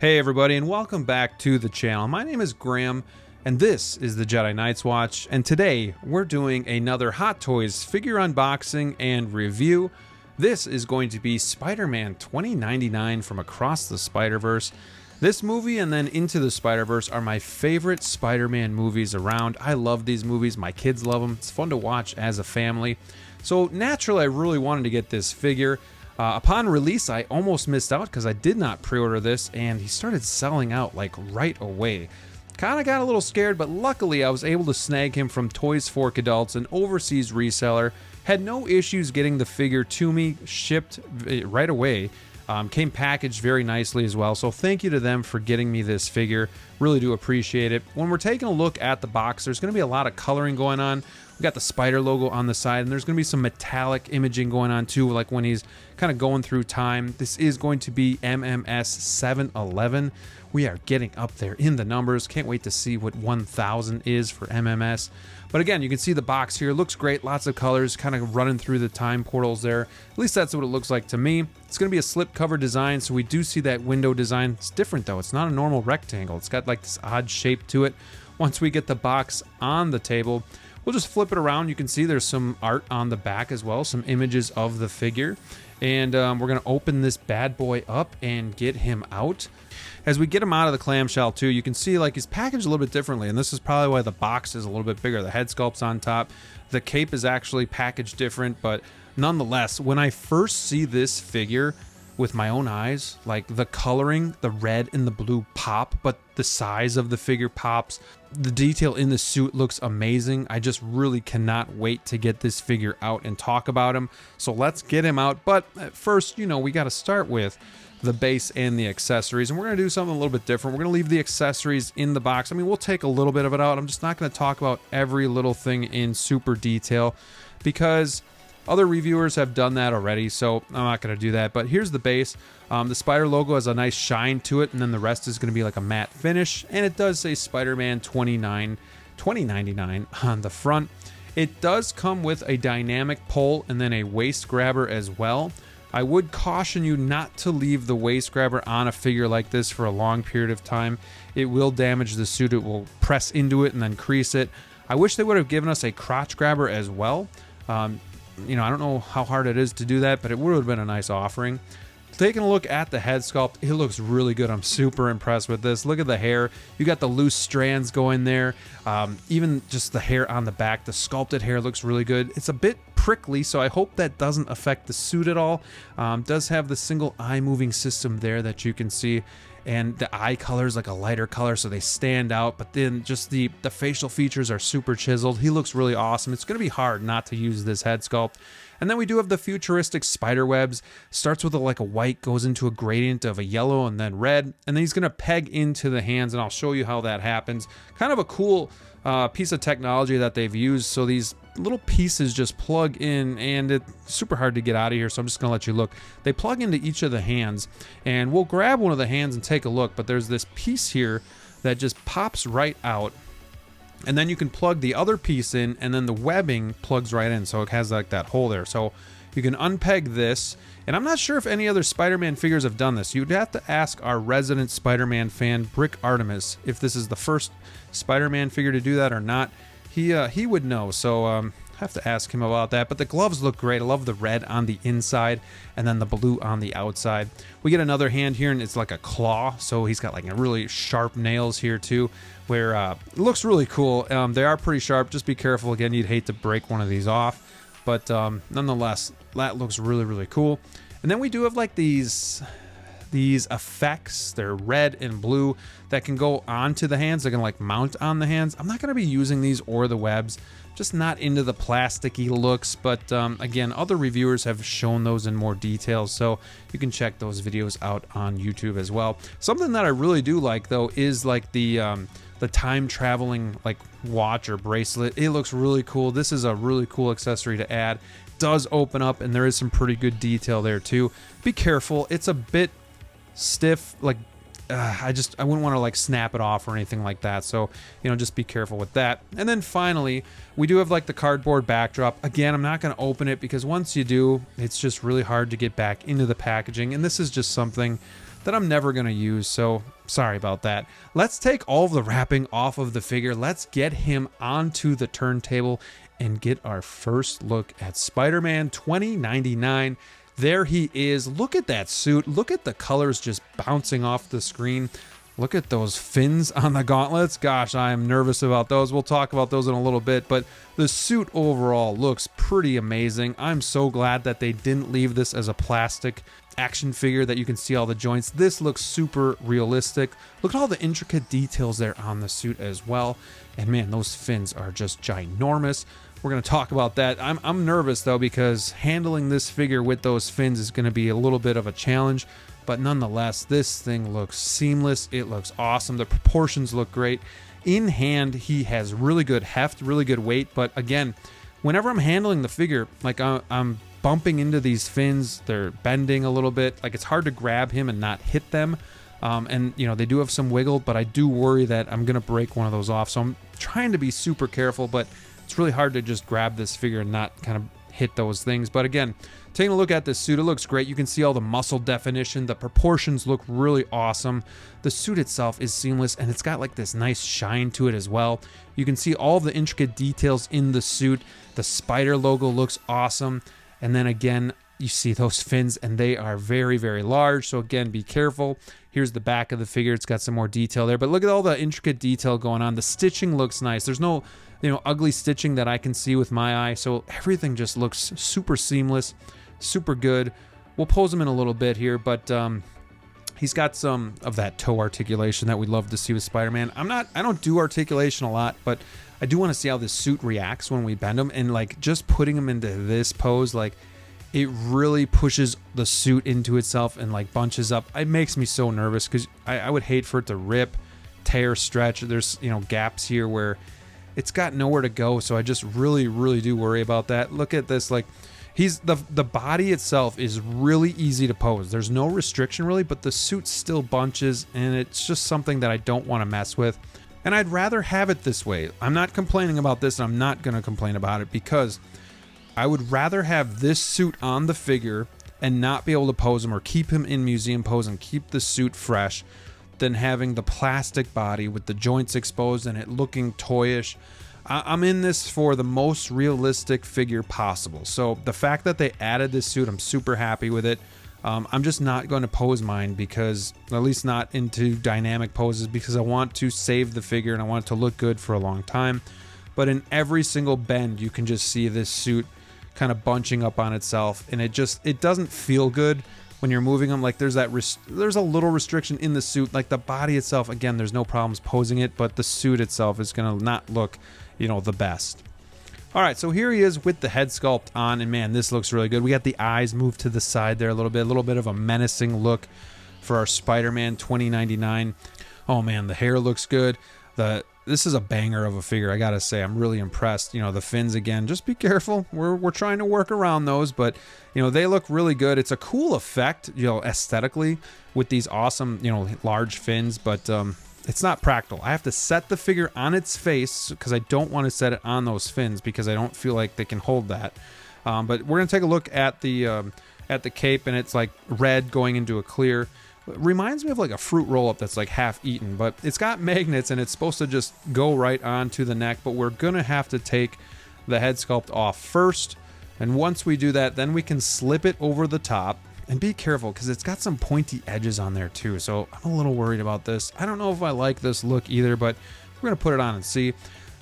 Hey everybody, and welcome back to the channel. My name is Graham, and this is the Jedi Knights Watch, and today we're doing another Hot Toys figure unboxing and review. This is going to be Spider-Man 2099 from Across the Spider-Verse. This movie and then Into the Spider-Verse are my favorite Spider-Man movies around. I love these movies, my kids love them, it's fun to watch as a family. So naturally I really wanted to get this figure. Upon release, I almost missed out because I did not pre-order this, and he started selling out like right away. Kind of got a little scared, but luckily I was able to snag him from Toys Fork Adults, an overseas reseller. Had no issues getting the figure to me, shipped right away. Came packaged very nicely as well, so thank you to them for getting me this figure. Really do appreciate it. When we're taking a look at the box, there's going to be a lot of coloring going on. We got the spider logo on the side, and there's going to be some metallic imaging going on too, like when he's kind of going through time. This is going to be MMS 711. We are getting up there in the numbers. Can't wait to see what 1000 is for MMS. But again, you can see the box here. It looks great. Lots of colors kind of running through the time portals there. At least that's what it looks like to me. It's going to be a slip cover design, so we do see that window design. It's different though. It's not a normal rectangle. It's got like this odd shape to it. Once we get the box on the table, we'll just flip it around. You can see there's some art on the back as well, some images of the figure. And we're going to open this bad boy up and get him out. As we get him out of the clamshell too, you can see like he's packaged a little bit differently, and this is probably why the box is a little bit bigger. The head sculpt's on top. The cape is actually packaged different, but nonetheless, when I first see this figure with my own eyes, like the coloring, the red and the blue pop, but the size of the figure pops. The detail in the suit looks amazing. I just really cannot wait to get this figure out and talk about him. So let's get him out. But first, you know, we got to start with the base and the accessories, and we're going to do something a little bit different. We're going to leave the accessories in the box. I mean, we'll take a little bit of it out. I'm just not going to talk about every little thing in super detail because other reviewers have done that already, so I'm not going to do that. But here's the base. The spider logo has a nice shine to it, and then the rest is going to be like a matte finish, and it does say Spider-Man 2099 on the front. It does come with a dynamic pole and then a waist grabber as well. I would caution you not to leave the waist grabber on a figure like this for a long period of time. It will damage the suit. It will press into it and then crease it. I wish they would have given us a crotch grabber as well. You know, I don't know how hard it is to do that, but it would have been a nice offering. Taking a look at the head sculpt, it looks really good. I'm super impressed with this. Look at the hair. You got the loose strands going there. Even just the hair on the back, the sculpted hair looks really good. It's a bit prickly, so I hope that doesn't affect the suit at all. Does have the single eye moving system there that you can see, and the eye color is like a lighter color, so they stand out. But then just the facial features are super chiseled. He looks really awesome. It's going to be hard not to use this head sculpt. And then we do have the futuristic spider webs. Starts with like a white, goes into a gradient of a yellow and then red, and then he's going to peg into the hands, and I'll show you how that happens. Kind of a cool piece of technology that they've used. So these little pieces just plug in, and it's super hard to get out of here, so I'm just gonna let you look. They plug into each of the hands, and we'll grab one of the hands and take a look, but there's this piece here that just pops right out, and then you can plug the other piece in, and then the webbing plugs right in, so it has like that hole there. So you can unpeg this, and I'm not sure if any other Spider-Man figures have done this. You'd have to ask our resident Spider-Man fan, Brick Artemis, if this is the first Spider-Man figure to do that or not. He would know, so have to ask him about that. But the gloves look great. I love the red on the inside and then the blue on the outside. We get another hand here, and it's like a claw, so he's got like a really sharp nails here too, where it looks really cool. They are pretty sharp. Just be careful. Again, you'd hate to break one of these off, but nonetheless, that looks really, really cool. And then we do have like these effects. They're red and blue that can go onto the hands. They're gonna like mount on the hands. I'm not gonna be using these or the webs, just not into the plasticky looks, but again, other reviewers have shown those in more detail, so you can check those videos out on YouTube as well. Something that I really do like though is like the time traveling like watch or bracelet. It looks really cool. This is a really cool accessory to add. It does open up, and there is some pretty good detail there too. Be careful, it's a bit stiff, like I wouldn't want to like snap it off or anything like that, so you know, just be careful with that. And then finally, we do have like the cardboard backdrop. Again, I'm not going to open it because once you do, it's just really hard to get back into the packaging, and this is just something that I'm never going to use, so sorry about that. Let's take all of the wrapping off of the figure. Let's get him onto the turntable and get our first look at Spider-Man 2099. There he is. Look at that suit. Look at the colors just bouncing off the screen. Look at those fins on the gauntlets. Gosh, I am nervous about those. We'll talk about those in a little bit, but the suit overall looks pretty amazing. I'm so glad that they didn't leave this as a plastic action figure that you can see all the joints. This looks super realistic. Look at all the intricate details there on the suit as well. And man, those fins are just ginormous. We're going to talk about that. I'm nervous though, because handling this figure with those fins is going to be a little bit of a challenge. But nonetheless, this thing looks seamless. It looks awesome. The proportions look great. In hand, he has really good heft, really good weight. But again, whenever I'm handling the figure, like I'm bumping into these fins, they're bending a little bit. Like it's hard to grab him and not hit them. And you know, they do have some wiggle, but I do worry that I'm going to break one of those off. So I'm trying to be super careful, but it's really hard to just grab this figure and not kind of hit those things. But again, taking a look at this suit, it looks great. You can see all the muscle definition. The proportions look really awesome. The suit itself is seamless, and it's got like this nice shine to it as well. You can see all the intricate details in the suit. The spider logo looks awesome. And then again, you see those fins, and they are very, very large. So again, be careful. Here's the back of the figure. It's got some more detail there, but look at all the intricate detail going on. The stitching looks nice. There's no, ugly stitching that I can see with my eye. So everything just looks super seamless, super good. We'll pose him in a little bit here, but he's got some of that toe articulation that we love to see with Spider-Man. I don't do articulation a lot, but I do want to see how this suit reacts when we bend him, and like just putting him into this pose, like it really pushes the suit into itself and like bunches up. It makes me so nervous because I would hate for it to rip, tear, stretch. There's gaps here where it's got nowhere to go, so I just really, really do worry about that. Look at this, like he's the body itself is really easy to pose. There's no restriction really, but the suit still bunches, and it's just something that I don't want to mess with. And I'd rather have it this way. I'm not complaining about this, and I'm not going to complain about it, because I would rather have this suit on the figure and not be able to pose him or keep him in museum pose and keep the suit fresh than having the plastic body with the joints exposed and it looking toyish. I'm in this for the most realistic figure possible. So the fact that they added this suit, I'm super happy with it. I'm just not going to pose mine, because at least not into dynamic poses, because I want to save the figure and I want it to look good for a long time. But in every single bend, you can just see this suit kind of bunching up on itself, and it doesn't feel good when you're moving them. Like there's a little restriction in the suit. Like the body itself, again, there's no problems posing it, but the suit itself is going to not look the best. All right, so here he is with the head sculpt on, and man, this looks really good. We got the eyes moved to the side there a little bit of a menacing look for our Spider-Man 2099. Oh man, the hair looks good. This is a banger of a figure, I gotta say. I'm really impressed. The fins again, just be careful. We're trying to work around those, but they look really good. It's a cool effect, aesthetically, with these awesome, large fins, but it's not practical. I have to set the figure on its face because I don't want to set it on those fins, because I don't feel like they can hold that. But we're gonna take a look at the cape, and it's like red going into a clear. It reminds me of like a fruit roll-up that's like half eaten, but it's got magnets and it's supposed to just go right onto the neck. But we're gonna have to take the head sculpt off first, and once we do that, then we can slip it over the top. And be careful, because it's got some pointy edges on there too, so I'm a little worried about this. I don't know if I like this look either, but we're gonna put it on and see.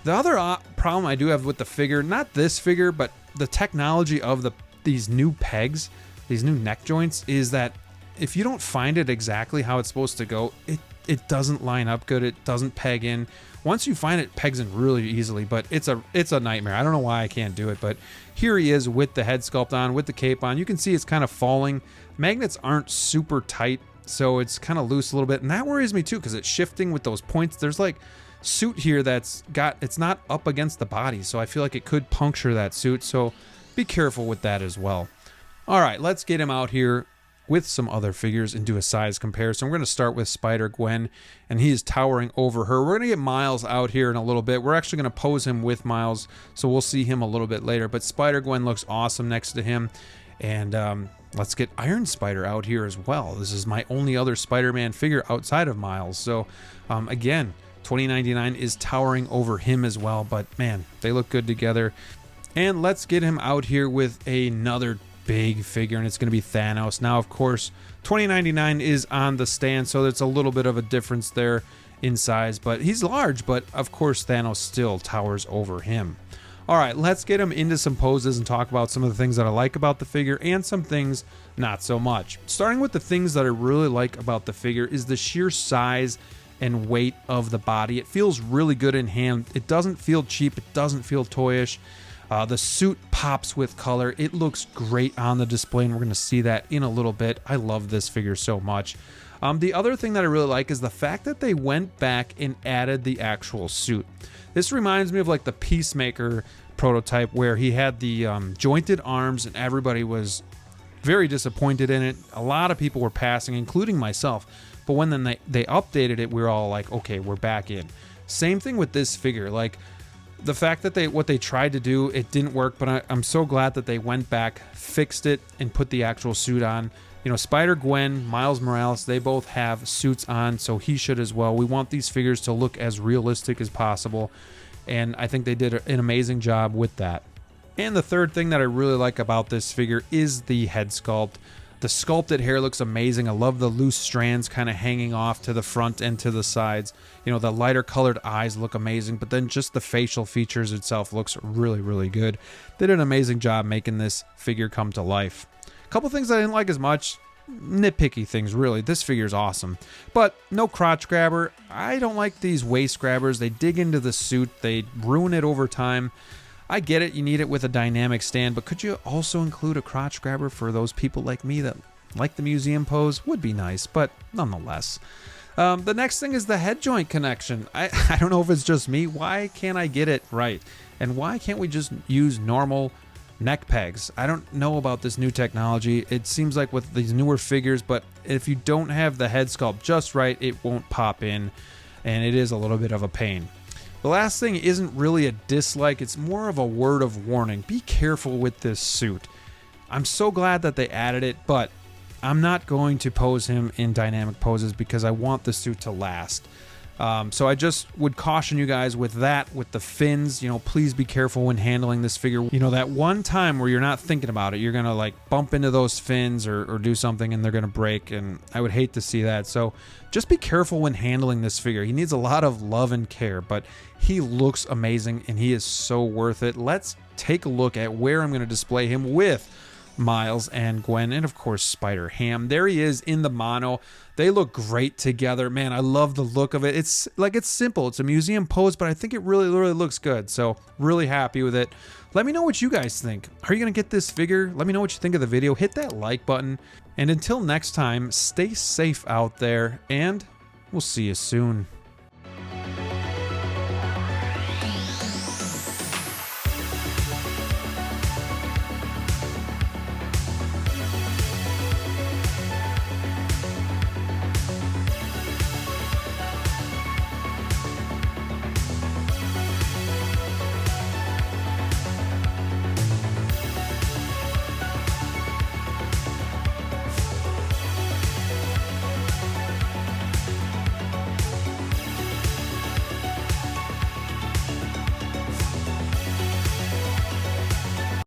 The other problem I do have with the figure, not this figure, but the technology of these new pegs, these new neck joints, is that if you don't find it exactly how it's supposed to go, it doesn't line up good. It doesn't peg in. Once you find it, it pegs in really easily, but it's a nightmare. I don't know why I can't do it, but here he is with the head sculpt on, with the cape on. You can see it's kind of falling. Magnets aren't super tight, so it's kind of loose a little bit, and that worries me too, because it's shifting with those points. There's like suit here it's not up against the body, so I feel like it could puncture that suit, so be careful with that as well. All right, let's get him out here with some other figures and do a size comparison. We're going to start with Spider-Gwen, and he is towering over her. We're going to get Miles out here in a little bit. We're actually going to pose him with Miles, so we'll see him a little bit later. But Spider-Gwen looks awesome next to him. And let's get Iron Spider out here as well. This is my only other Spider-Man figure outside of Miles. So again, $20.99 is towering over him as well, but man, they look good together. And let's get him out here with another big figure, and it's going to be Thanos. Now, of course, $20.99 is on the stand, so there's a little bit of a difference there in size, but he's large, but of course Thanos still towers over him. All right, let's get him into some poses and talk about some of the things that I like about the figure and some things not so much. Starting with the things that I really like about the figure is the sheer size and weight of the body. It feels really good in hand. It doesn't feel cheap. It doesn't feel toyish. The suit pops with color. It looks great on the display, and we're going to see that in a little bit. I love this figure so much. The other thing that I really like is the fact that they went back and added the actual suit. This reminds me of like the Peacemaker prototype, where he had the jointed arms and everybody was very disappointed in it. A lot of people were passing, including myself. But when then they updated it, we were all like, okay, we're back in. Same thing with this figure. Like, the fact that what they tried to do, it didn't work, but I'm so glad that they went back, fixed it, and put the actual suit on. You know, Spider-Gwen, Miles Morales, they both have suits on, so he should as well. We want these figures to look as realistic as possible, and I think they did an amazing job with that. And the third thing that I really like about this figure is the head sculpt. The sculpted hair looks amazing. I love the loose strands kind of hanging off to the front and to the sides. You know, the lighter colored eyes look amazing, but then just the facial features itself looks really, really good. They did an amazing job making this figure come to life. A couple things I didn't like as much, nitpicky things really. This figure is awesome, but no crotch grabber. I don't like these waist grabbers. They dig into the suit. They ruin it over time. I get it, you need it with a dynamic stand, but could you also include a crotch grabber for those people like me that like the museum pose? Would be nice, but nonetheless. The next thing is the head joint connection. I don't know if it's just me. Why can't I get it right? And why can't we just use normal neck pegs? I don't know about this new technology. It seems like with these newer figures, but if you don't have the head sculpt just right, it won't pop in, and it is a little bit of a pain. The last thing isn't really a dislike, it's more of a word of warning. Be careful with this suit. I'm so glad that they added it, but I'm not going to pose him in dynamic poses because I want the suit to last. So I just would caution you guys with that, with the fins. You know, please be careful when handling this figure. You know, that one time where you're not thinking about it, you're going to like bump into those fins or do something and they're going to break, and I would hate to see that. So just be careful when handling this figure. He needs a lot of love and care, but he looks amazing and he is so worth it. Let's take a look at where I'm going to display him with Miles and Gwen, and of course Spider-Ham. There he is in the mono. They look great together. Man, I love the look of it. It's simple. It's a museum pose, but I think it really looks good. So really happy with it. Let me know what you guys think. Are you going to get this figure? Let me know what you think of the video. Hit that like button. And until next time, stay safe out there, and we'll see you soon.